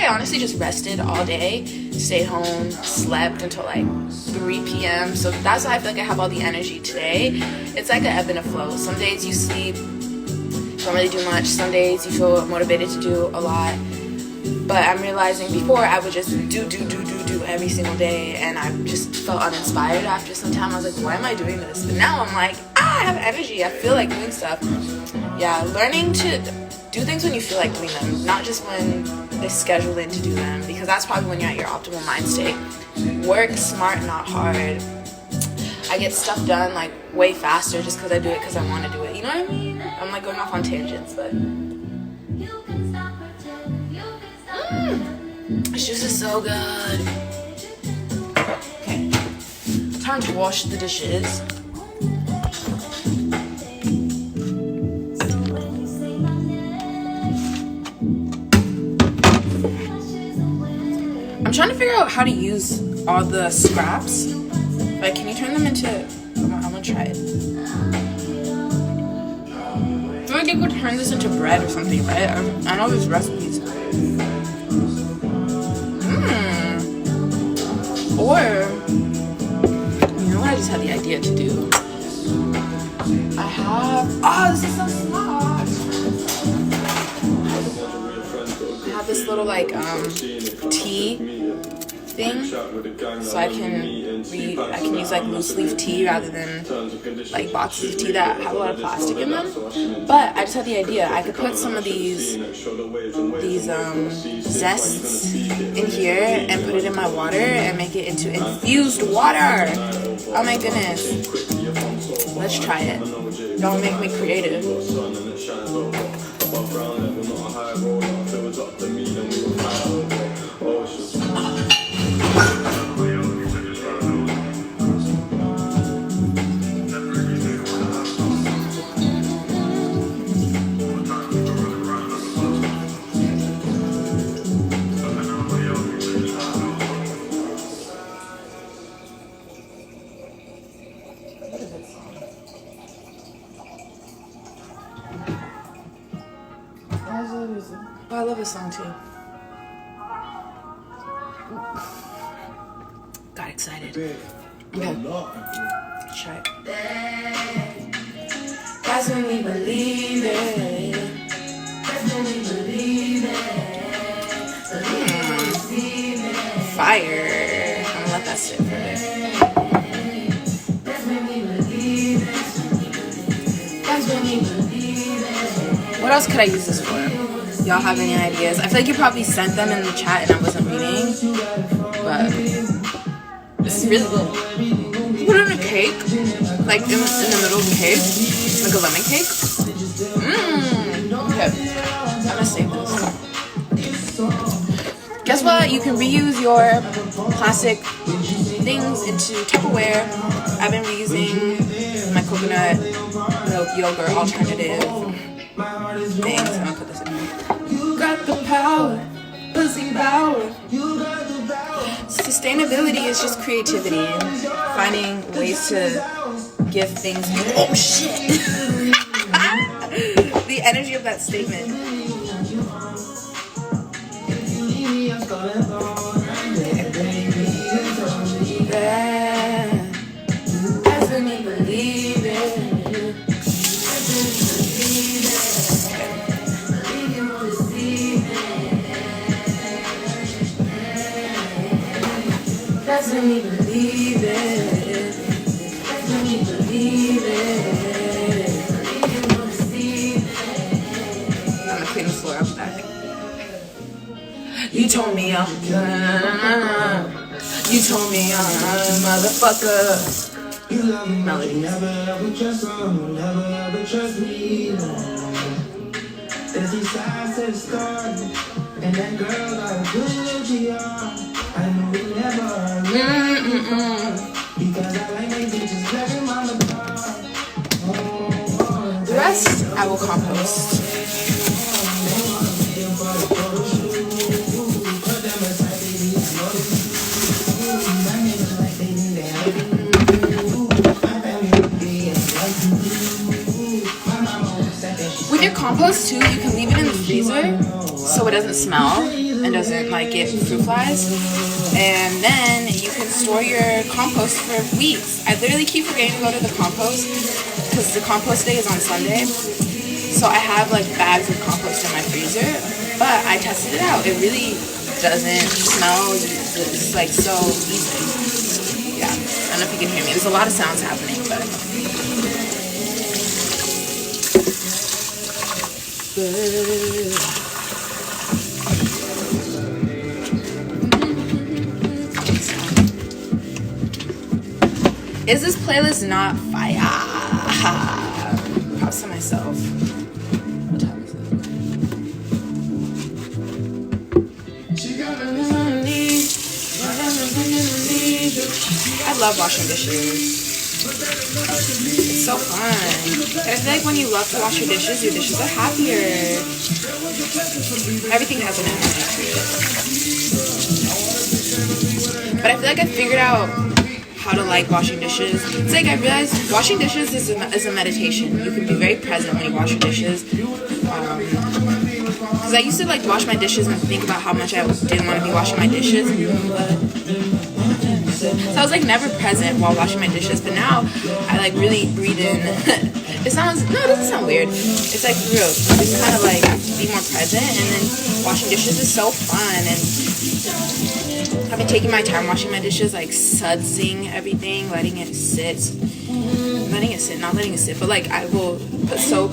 honestly just rested all day, stayed home, slept until like 3 p.m. So that's why I feel like I have all the energy today. It's like an ebb and a flow. Some days you sleep, don't really do much. Some days you feel motivated to do a lot. But I'm realizing before I would just do every single day, and I just felt uninspired after some time. I was like, why am I doing this? But now I'm like, I have energy. I feel like doing stuff. Yeah, learning to do things when you feel like doing them, not just when they're scheduled in to do them, because that's probably when you're at your optimal mind state. Work smart, not hard. I get stuff done like way faster just because I do it because I want to do it. You know what I mean? I'm like going off on tangents, but this juice is so good. Okay, time to wash the dishes. I'm trying to figure out how to use all the scraps. Like, can you turn them into... I'm gonna try it. I feel like you could turn this into bread or something, right? I know there's recipes. Or, you know what I just had the idea to do? I have... Oh, this is so smart! I have this little, like, tea thing, so I can use like loose leaf tea rather than like boxes of tea that have a lot of plastic in them. But I just had the idea I could put some of these zests in here and put it in my water and make it into infused water. Oh my goodness, let's try it. Don't make me creative. Oh, I love this song too. Got excited. Okay. Try it. That's when we believe it. That's when we believe it. Fire. I'm gonna let that sit for a bit. That's when we believe it. That's when we believe it. What else could I use this for? Y'all have any ideas? I feel like you probably sent them in the chat and I wasn't reading, but this is really good. Put it in a cake, like in the middle of the cake, like a lemon cake. Okay, I'm gonna save this. Guess what? You can reuse your plastic things into Tupperware. I've been reusing my coconut milk yogurt alternative things. I'm gonna put this in here. Got the power, pussy power. Sustainability is just creativity and finding ways to give things. Oh shit! The energy of that statement. That's when we believe it. That's when we believe it. That's when we believe it. I'm gonna clean the floor up back. You told me I'm good. You told me I'm a motherfucker. You love me, melody. Never ever trust someone, never ever trust me. There's these sides to the story, and that girl got a good GR. I know we never because I like my bitches very mama. The rest I will compost. With your compost too, you can leave it in the freezer so it doesn't smell, and and doesn't like get fruit flies. And then you can store your compost for weeks. I literally keep forgetting to go to the compost because the compost day is on Sunday. So I have like bags of compost in my freezer, but I tested it out. It really doesn't smell. It's like so easy. Yeah, I don't know if you can hear me. There's a lot of sounds happening, but. Is this playlist not fire? Props to myself. What time is it? I love washing dishes. It's so fun. And I feel like when you love to wash your dishes are happier. Everything has an energy to it. But I feel like I figured out how to like washing dishes. It's like I realized washing dishes is a meditation. You can be very present when you wash your dishes. Because I used to like wash my dishes and think about how much I didn't want to be washing my dishes. So I was like never present while washing my dishes, but now I like really breathe in. It doesn't sound weird. It's like for real. Just kind of like be more present, and then washing dishes is so fun. And I've been taking my time washing my dishes, like sudsing everything, letting it sit, but like I will put soap.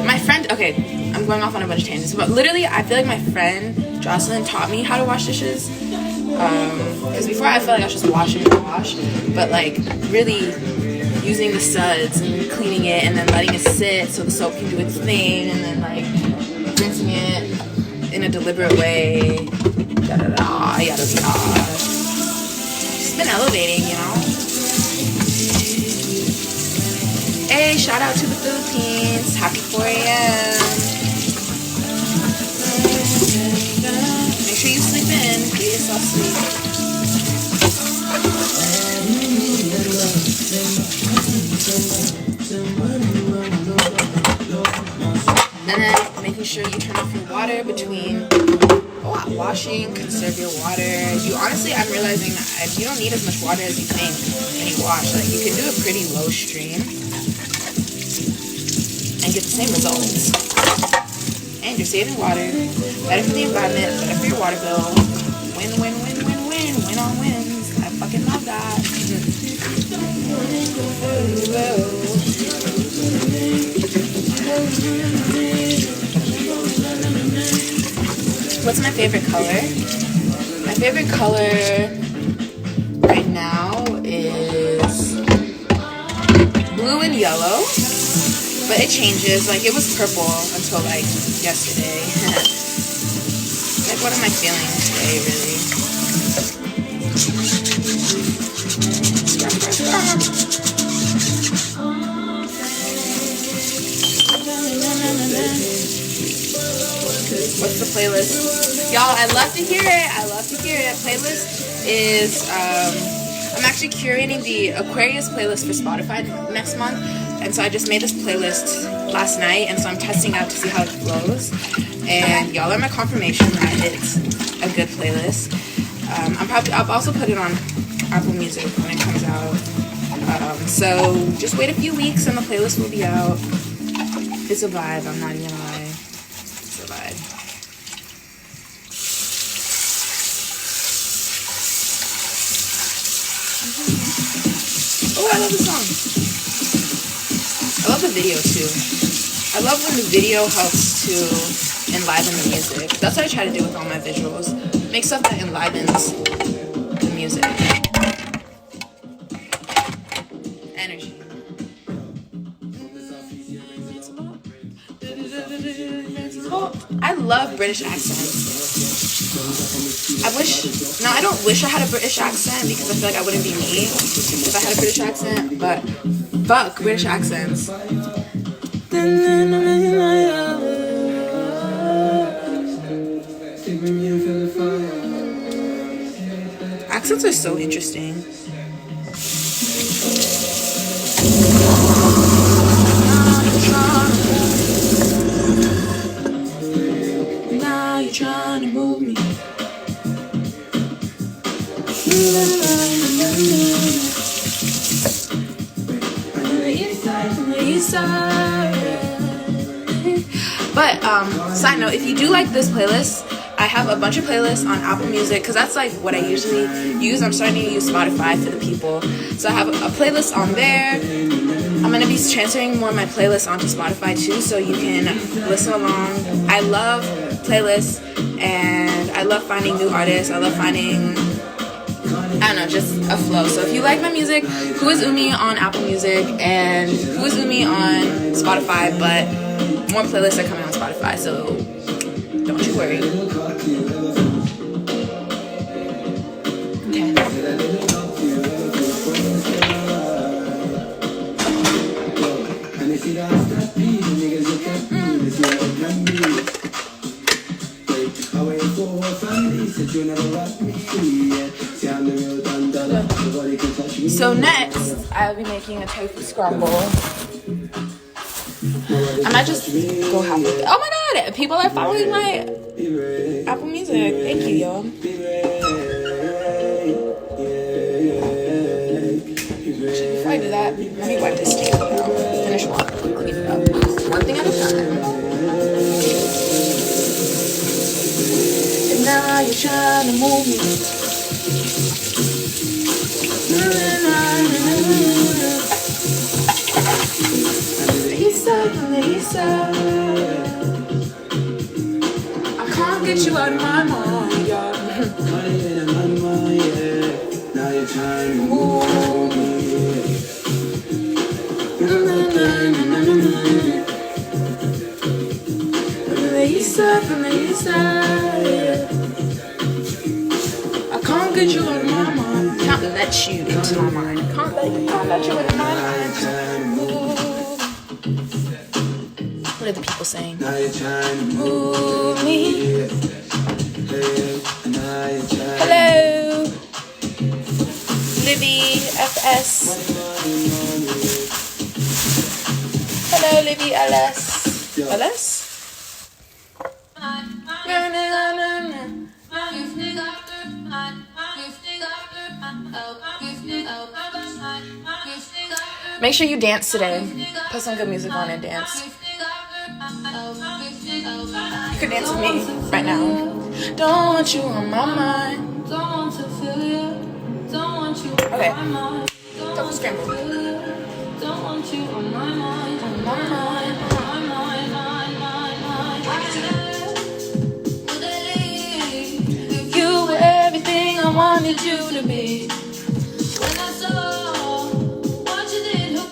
My friend, okay, I'm going off on a bunch of tangents, but literally I feel like my friend Jocelyn taught me how to wash dishes. Because before I felt like I was just washing and wash, but like really using the suds and cleaning it and then letting it sit so the soap can do its thing, and then like rinsing it in a deliberate way. Yada yada yada. Just been elevating, you know. Hey, shout out to the Philippines. Happy 4 a.m. Make sure you sleep in. Get yourself sleep. And then making sure you turn off your water between washing. Conserve your water. I'm realizing that you don't need as much water as you think when you wash. Like you can do a pretty low stream and get the same results. And you're saving water. Better for the environment, better for your water bill. Win, win, win, win, win. Win on wins. I fucking love that. What's my favorite color? My favorite color right now is blue and yellow. But it changes. Like, it was purple until, like, yesterday. Like, what am I feeling today, really? What's the playlist? Y'all, I love to hear it. Playlist is, I'm actually curating the Aquarius playlist for Spotify next month. And so I just made this playlist last night, and so I'm testing out to see how it flows. And y'all are my confirmation that it's a good playlist. I'll also put it on Apple Music when it comes out. So just wait a few weeks and the playlist will be out. It's a vibe, I'm not even gonna lie. It's a vibe. Oh, I love the song. I love the video too. I love when the video helps to enliven the music. That's what I try to do with all my visuals. Make stuff that enlivens the music. Energy. I love British accents. I don't wish I had a British accent because I feel like I wouldn't be me if I had a British accent, but fuck British accents. Accents are so interesting. Now you're trying to move But side note, if you do like this playlist, I have a bunch of playlists on Apple Music because that's like what I usually use. I'm starting to use Spotify for the people, so I have a playlist on there. I'm gonna be transferring more of my playlists onto Spotify too, so you can listen along. I love playlists and I love finding new artists. I love finding, I don't know, just a flow. So if you like my music, Who is Umi on Apple Music and Who is Umi on Spotify, but more playlists are coming on Spotify, so don't you worry. Okay. So next, I'll be making a tofu scramble. I might just go half with it. Oh my god, people are following my Apple Music. Thank you, y'all. Before I do that, let me wipe this table down. Finish one, clean it up. One thing at a time. And now you're trying to move me. I can't get you out of my mind, yeah. Now you're trying to move me. I can't get you out of my mind. Can't let you into my mind. Can't let you into my mind. What are the people saying? Move me. Hello, Livy FS. Hello, Livy LS. LS? Make sure you dance today. Put some good music on and dance. You could dance with me right now. Don't want you on my mind. Don't want to feel you. Don't want you on my mind. Double scramble. Don't want you on my mind. On my mind. You were everything I wanted you to be. When I saw what you did, who you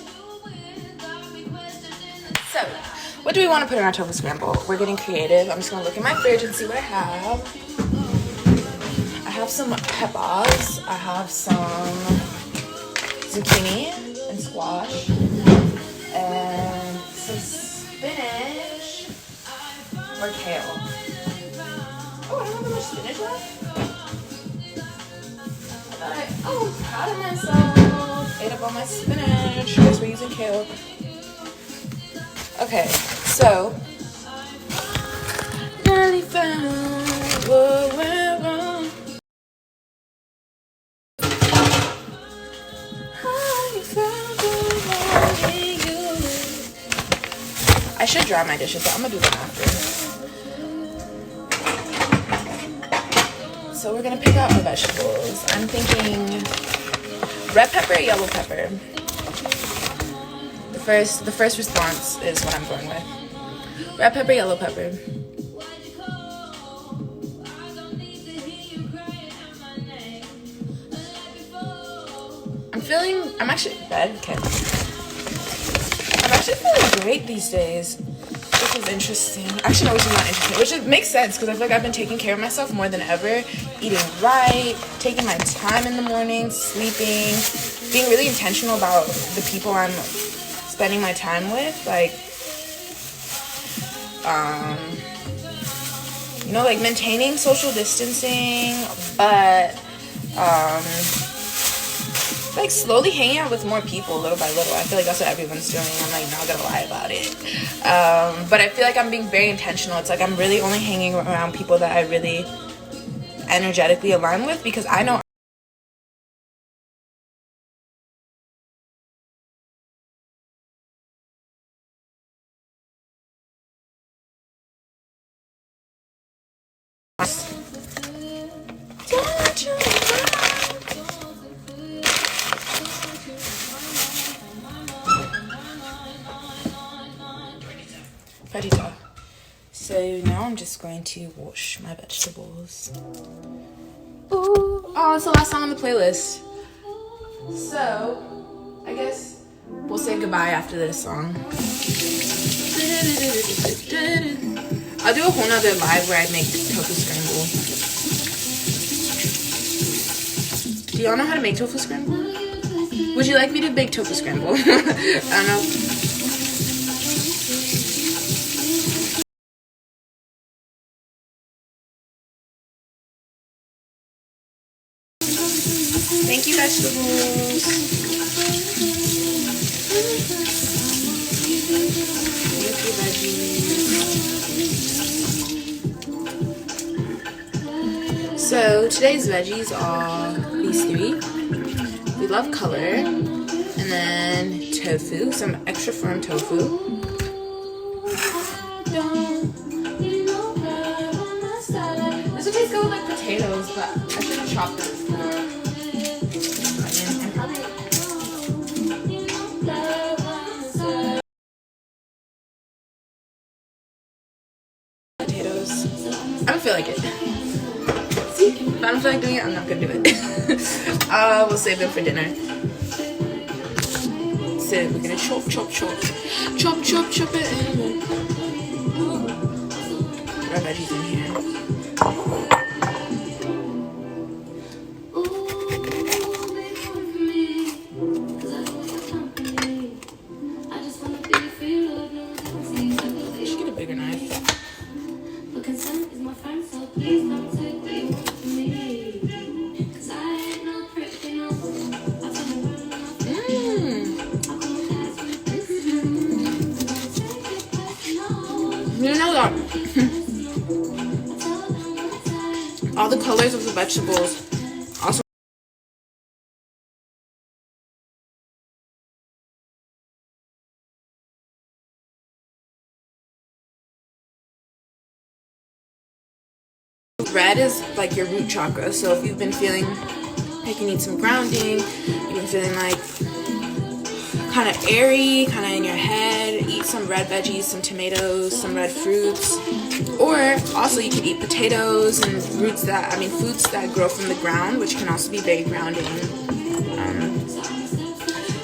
with, I requested in. So, what do we want to put in our tofu scramble? We're getting creative. I'm just going to look in my fridge and see what I have. I have some peppers. I have some zucchini and squash. And some spinach or kale. Oh, I don't have that much spinach left. I'm proud of myself. Ate up all my spinach. Guess we're using kale. Okay, so finally found what went wrong. I should dry my dishes, but I'm gonna do that after. So we're gonna pick out our vegetables. I'm thinking red pepper, yellow pepper. The first response is what I'm going with. Red pepper, yellow pepper. I'm actually feeling great these days, which is interesting. Actually, no, which is not interesting, makes sense because I feel like I've been taking care of myself more than ever, eating right, taking my time in the morning, sleeping, being really intentional about the people I'm spending my time with, like like maintaining social distancing, but like slowly hanging out with more people little by little. I feel like that's what everyone's doing. I'm like not gonna lie about it, but I feel like I'm being very intentional. It's like I'm really only hanging around people that I really energetically align with, because I know Veggies. So now I'm just going to wash my vegetables. Ooh, oh, it's the last song on the playlist. So I guess we'll say goodbye after this song. I'll do a whole nother live where I make tofu scramble. Do y'all know how to make tofu scramble? Would you like me to bake tofu scramble? I don't know. Thank you, vegetables. Thank you, veggies. So today's veggies are these three. We love color, and then tofu, some extra firm tofu. This would taste good with like potatoes, but I should have chopped them before. And probably potatoes. I don't feel like it. See, if I don't feel like doing it, I'm not gonna do it. We'll save them for dinner. So we're gonna chop it, and we'll put our veggies in here. You know that all the colors of the vegetables also red is like your root chakra. So if you've been feeling like you need some grounding, you've been feeling like kind of airy, kind of in your head, eat some red veggies, some tomatoes, some red fruits. Or also you could eat potatoes and foods that grow from the ground, which can also be very grounding.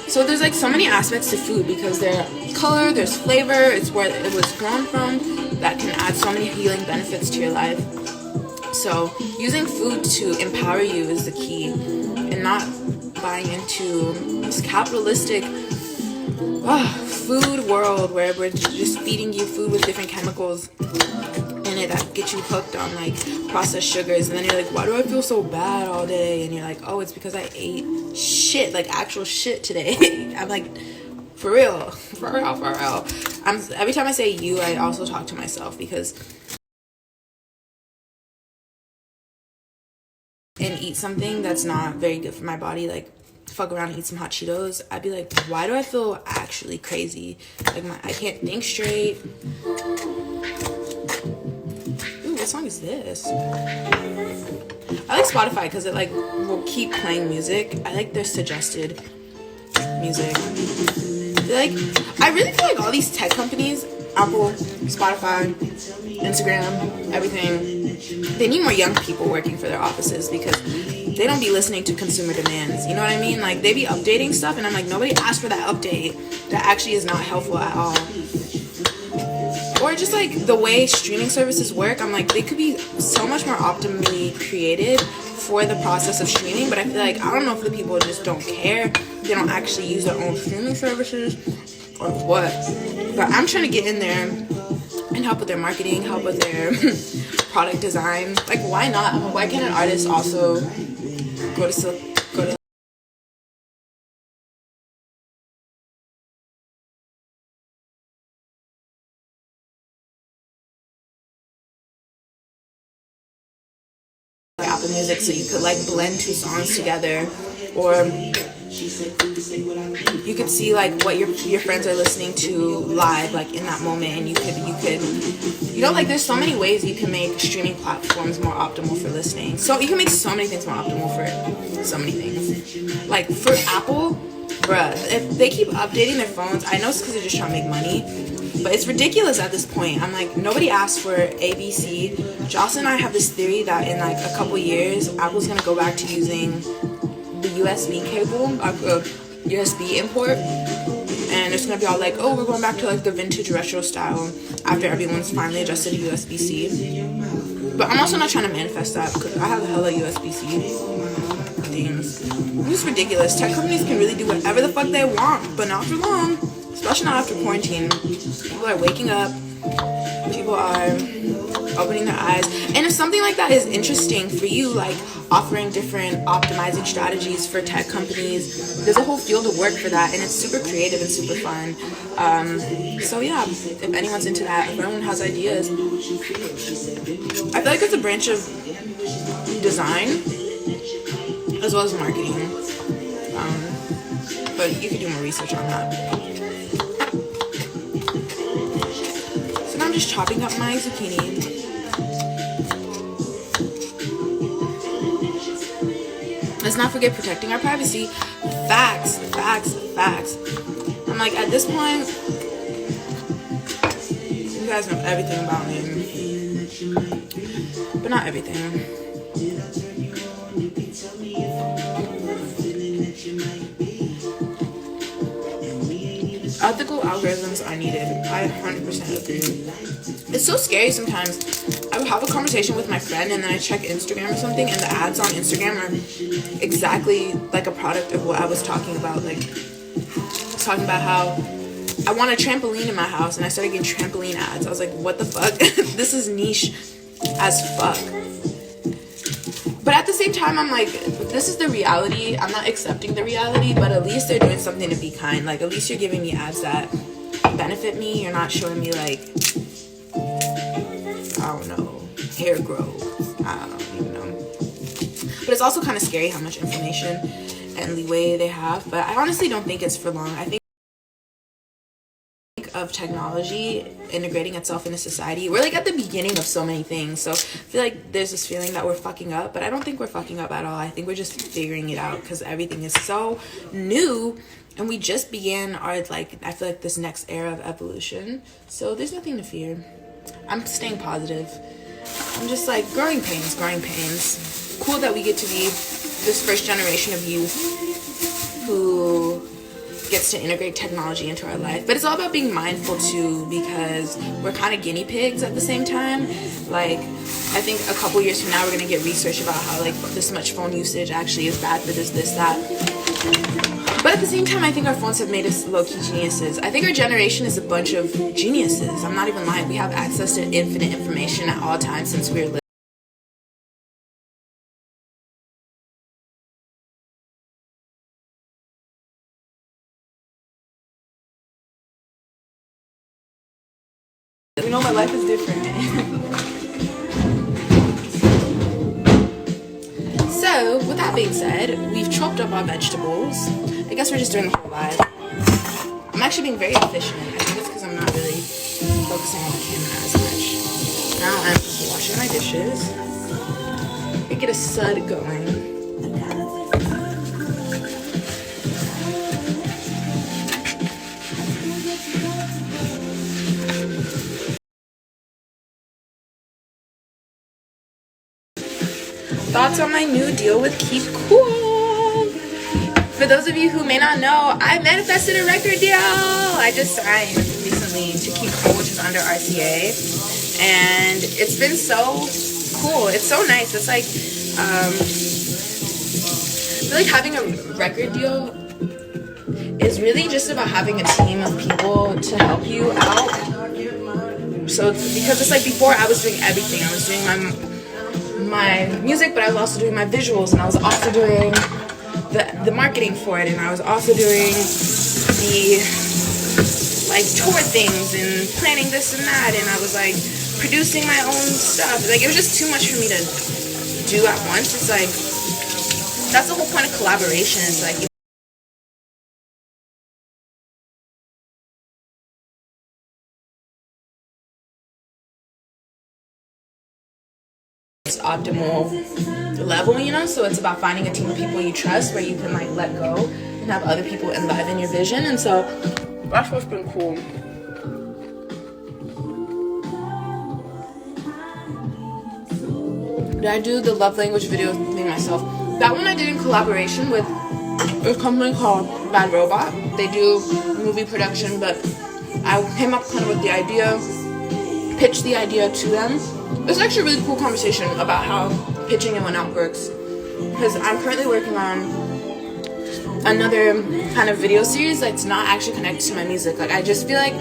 So there's like so many aspects to food because there's color, there's flavor, it's where it was grown from, that can add so many healing benefits to your life. So using food to empower you is the key, and not buying into this capitalistic food world where we're just feeding you food with different chemicals in it that get you hooked on like processed sugars, and then you're like, why do I feel so bad all day? And you're like, oh, it's because I ate shit, like actual shit today. I'm like, for real. Every time I say you, I also talk to myself, because and eat something that's not very good for my body, like fuck around and eat some hot Cheetos, I'd be like, why do I feel actually crazy? Like I can't think straight. Ooh, what song is this? I like Spotify because it like will keep playing music. I like their suggested music. Like, I really feel like all these tech companies, Apple, Spotify, Instagram, everything, they need more young people working for their offices because they don't be listening to consumer demands. You know what I mean? Like, they be updating stuff, and I'm like, nobody asked for that update. That actually is not helpful at all. Or just like the way streaming services work, I'm like, they could be so much more optimally created for the process of streaming, but I feel like, I don't know if the people just don't care, they don't actually use their own streaming services, or what. But I'm trying to get in there and help with their marketing, help with their product design. Like, why not? Why can't an artist also go to Apple Music, so you could like blend two songs together, or you could see like what your friends are listening to live, like in that moment, and you could like there's so many ways you can make streaming platforms more optimal for listening. So you can make so many things more optimal for so many things. Like for Apple, bruh, if they keep updating their phones, I know it's because they're just trying to make money, but it's ridiculous at this point. I'm like, nobody asked for ABC. Jocelyn and I have this theory that in like a couple years, Apple's gonna go back to using the USB cable, USB import, and it's gonna be all like, oh, we're going back to like the vintage retro style after everyone's finally adjusted to USB-C. But I'm also not trying to manifest that because I have hella USB-C things. It's just ridiculous. Tech companies can really do whatever the fuck they want, but not for long. Especially not after quarantine. People are waking up. People are opening their eyes. And if something like that is interesting for you, like offering different optimizing strategies for tech companies, there's a whole field of work for that, and it's super creative and super fun. So yeah, if anyone's into that, if anyone has ideas, I feel like it's a branch of design as well as marketing. But you could do more research on that. So now I'm just chopping up my zucchini. Let's not forget protecting our privacy. Facts, facts, facts. I'm like, at this point, you guys know everything about me. But not everything. Ethical algorithms are needed. I 100% agree. It's so scary sometimes. I would have a conversation with my friend and then I check Instagram or something and the ads on Instagram are exactly like a product of what I was talking about. Like, I was talking about how I want a trampoline in my house and I started getting trampoline ads. I was like, what the fuck? This is niche as fuck. But at the same time, I'm like, this is the reality. I'm not accepting the reality, but at least they're doing something to be kind. Like, at least you're giving me ads that benefit me. You're not showing me, like, I don't know, hair growth. I don't even know. But it's also kind of scary how much information and leeway they have. But I honestly don't think it's for long. I think of technology integrating itself into society, we're like at the beginning of so many things, so I feel like there's this feeling that we're fucking up, but I don't think we're fucking up at all. I think we're just figuring it out because everything is so new and we just began our, like, I feel like this next era of evolution, so there's nothing to fear. I'm staying positive. I'm just like, growing pains. Cool that we get to be this first generation of youth who gets to integrate technology into our life, but it's all about being mindful too, because we're kind of guinea pigs at the same time. Like, I think a couple years from now we're gonna get research about how like this much phone usage actually is bad for this, that. But at the same time, I think our phones have made us low-key geniuses. I think our generation is a bunch of geniuses. I'm not even lying. We have access to infinite information at all times since we were little. You know, my life is different. So, with that being said, we've chopped up our vegetables. I guess we're just doing the whole live. I'm actually being very efficient. I think it's because I'm not really focusing on the camera as much. Now I'm washing my dishes. We get a sud going. Thoughts on my new deal with Keep Cool. For those of you who may not know, I manifested a record deal. I just signed recently to Keep Cool, which is under RCA, and it's been so cool. It's so nice. It's like, I feel like having a record deal is really just about having a team of people to help you out. So because it's like before I was doing everything. I was doing my music, but I was also doing my visuals, and I was also doing the marketing for it, and I was also doing the like tour things and planning this and that, and I was like producing my own stuff. Like, it was just too much for me to do at once. It's like, that's the whole point of collaboration. It's like, optimal level, you know. So it's about finding a team of people you trust where you can like let go and have other people enliven your vision. And so that's what's been cool. Did I do the love language video thing myself? That one I did in collaboration with a company called Bad Robot. They do movie production, but I came up kind of with the idea, pitched the idea to them. It's actually a really cool conversation about how pitching and whatnot works, because I'm currently working on another kind of video series that's not actually connected to my music. Like, I just feel like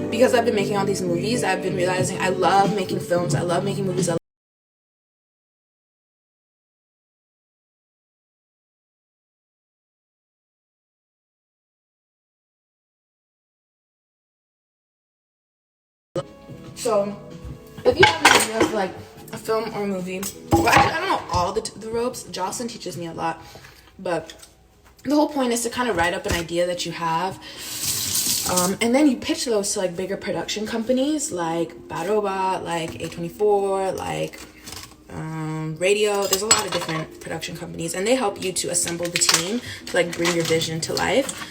because I've been making all these movies, I've been realizing I love making films, I love making movies, so if you have an idea of like a film or a movie, well, I don't know all the ropes. Jocelyn teaches me a lot, but the whole point is to kind of write up an idea that you have, and then you pitch those to like bigger production companies like Bad Robot, like A24, like Radio. There's a lot of different production companies, and they help you to assemble the team to like bring your vision to life.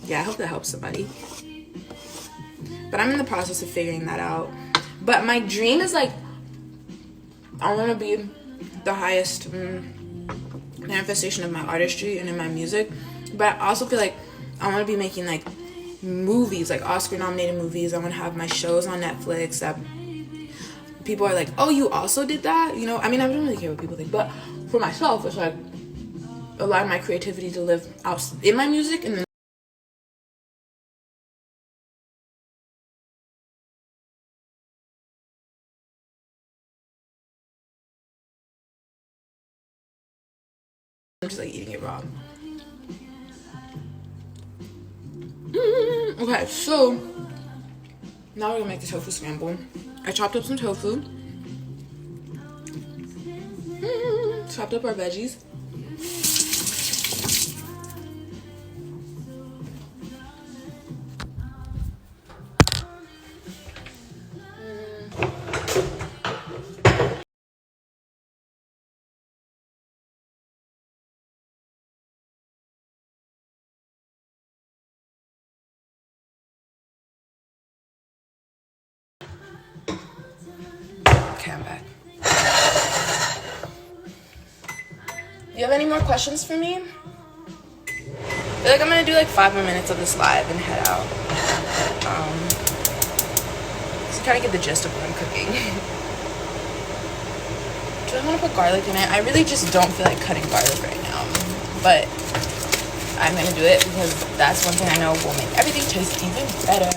Yeah, I hope that helps somebody. But I'm in the process of figuring that out. But my dream is like, I want to be the highest manifestation of my artistry and in my music. But I also feel like I want to be making like movies, like Oscar nominated movies. I want to have my shows on Netflix that people are like, oh, you also did that? You know, I mean, I don't really care what people think. But for myself, it's like allow my creativity to live out in my music, and then I'm just like eating it raw. Okay, so now we're gonna make the tofu scramble. I chopped up some tofu, chopped up our veggies. Okay, I'm back. Do you have any more questions for me? I feel like I'm gonna do like 5 more minutes of this live and head out. Just kind of get the gist of what I'm cooking. Do I want to put garlic in it? I really just don't feel like cutting garlic right now, but I'm gonna do it because that's one thing I know will make everything taste even better.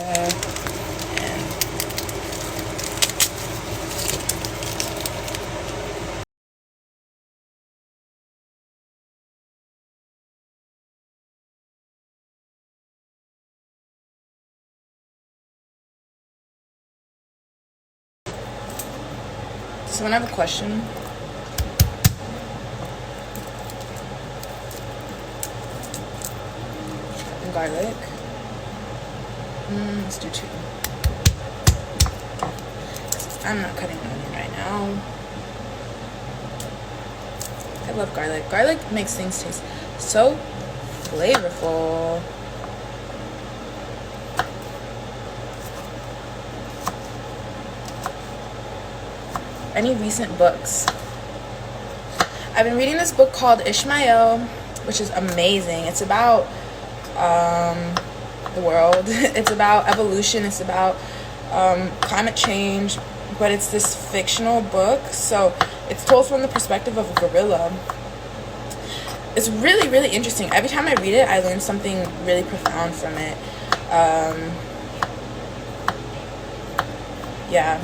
Someone have a question? Garlic. Let's do 2. I'm not cutting an onion right now. I love garlic. Garlic makes things taste so flavorful. Any recent books? I've been reading this book called Ishmael, which is amazing. It's about the world. It's about evolution. It's about climate change, but it's this fictional book, so it's told from the perspective of a gorilla. It's really, really interesting. Every time I read it, I learn something really profound from it. Yeah.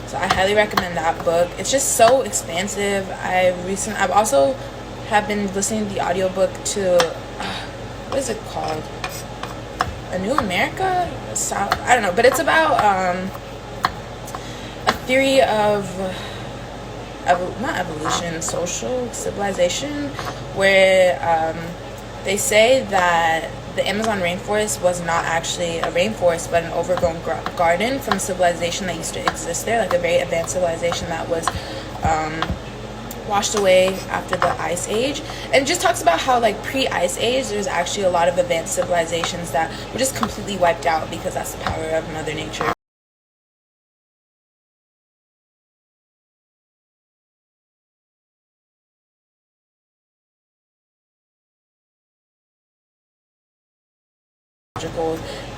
So I highly recommend that book. It's just so expansive. I've also have been listening to the audiobook to what is it called? A New America? I don't know, but it's about a theory of not evolution, social civilization, where they say that the Amazon rainforest was not actually a rainforest but an overgrown garden from civilization that used to exist there, like a very advanced civilization that was washed away after the ice age. And it just talks about how, like, pre-ice age, there's actually a lot of advanced civilizations that were just completely wiped out because that's the power of Mother Nature.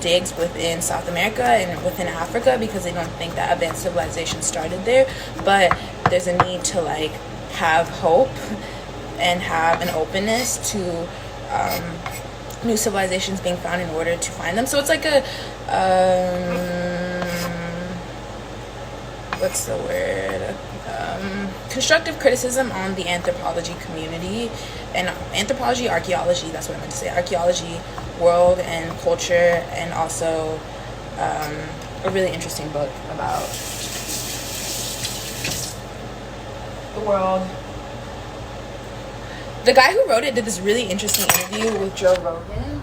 Digs within South America and within Africa because they don't think that advanced civilization started there, but there's a need to, like, have hope and have an openness to new civilizations being found in order to find them. So it's like a what's the word, constructive criticism on the anthropology community and anthropology, archaeology, that's what I meant to say, archaeology, world and culture, and also a really interesting book about the world. The guy who wrote it did this really interesting interview with Joe Rogan.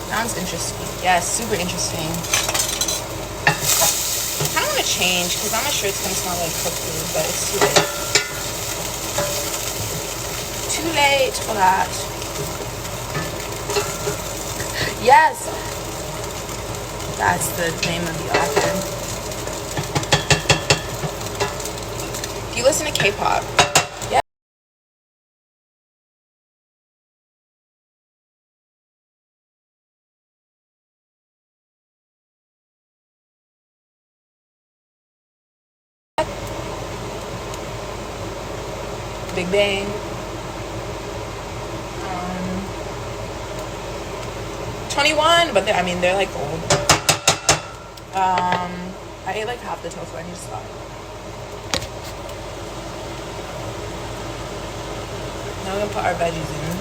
Sounds interesting. Yes, super interesting. I kind of want to change because I'm not sure it's going to smell like cooked food, but it's too late. Too late for that. Yes! That's the name of the author. Do you listen to K-pop? Yeah. Big Bang. 21, but they're like old. I ate like half the tofu. I need to stop. Now we're gonna put our veggies in.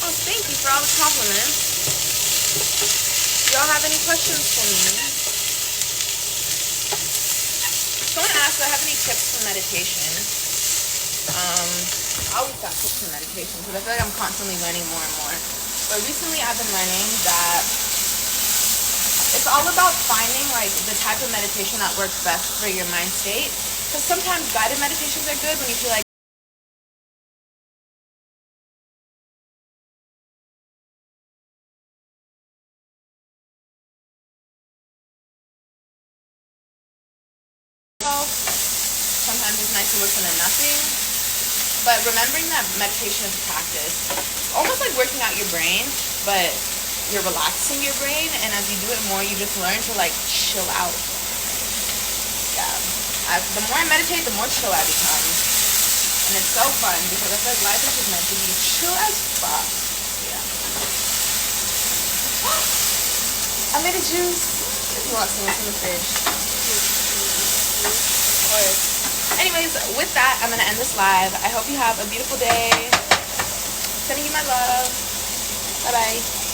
Oh, thank you for all the compliments. Do y'all have any questions for me? Someone asked if I have any tips for meditation. I always got tips for meditation because I feel like I'm constantly learning more and more. But recently I've been learning that it's all about finding, like, the type of meditation that works best for your mind state. Because sometimes guided meditations are good when you feel like sometimes it's nice to listen to nothing. But remembering that meditation is a practice, almost like working out your brain, but you're relaxing your brain, and as you do it more, you just learn to, like, chill out. Yeah. The more I meditate, the more chill I become. And it's so fun because I feel like life is just meant to be chill as fuck. Yeah. I made a juice. If you want some, it's in the fridge. Anyways, with that, I'm going to end this live. I hope you have a beautiful day. Sending you my love. Bye-bye.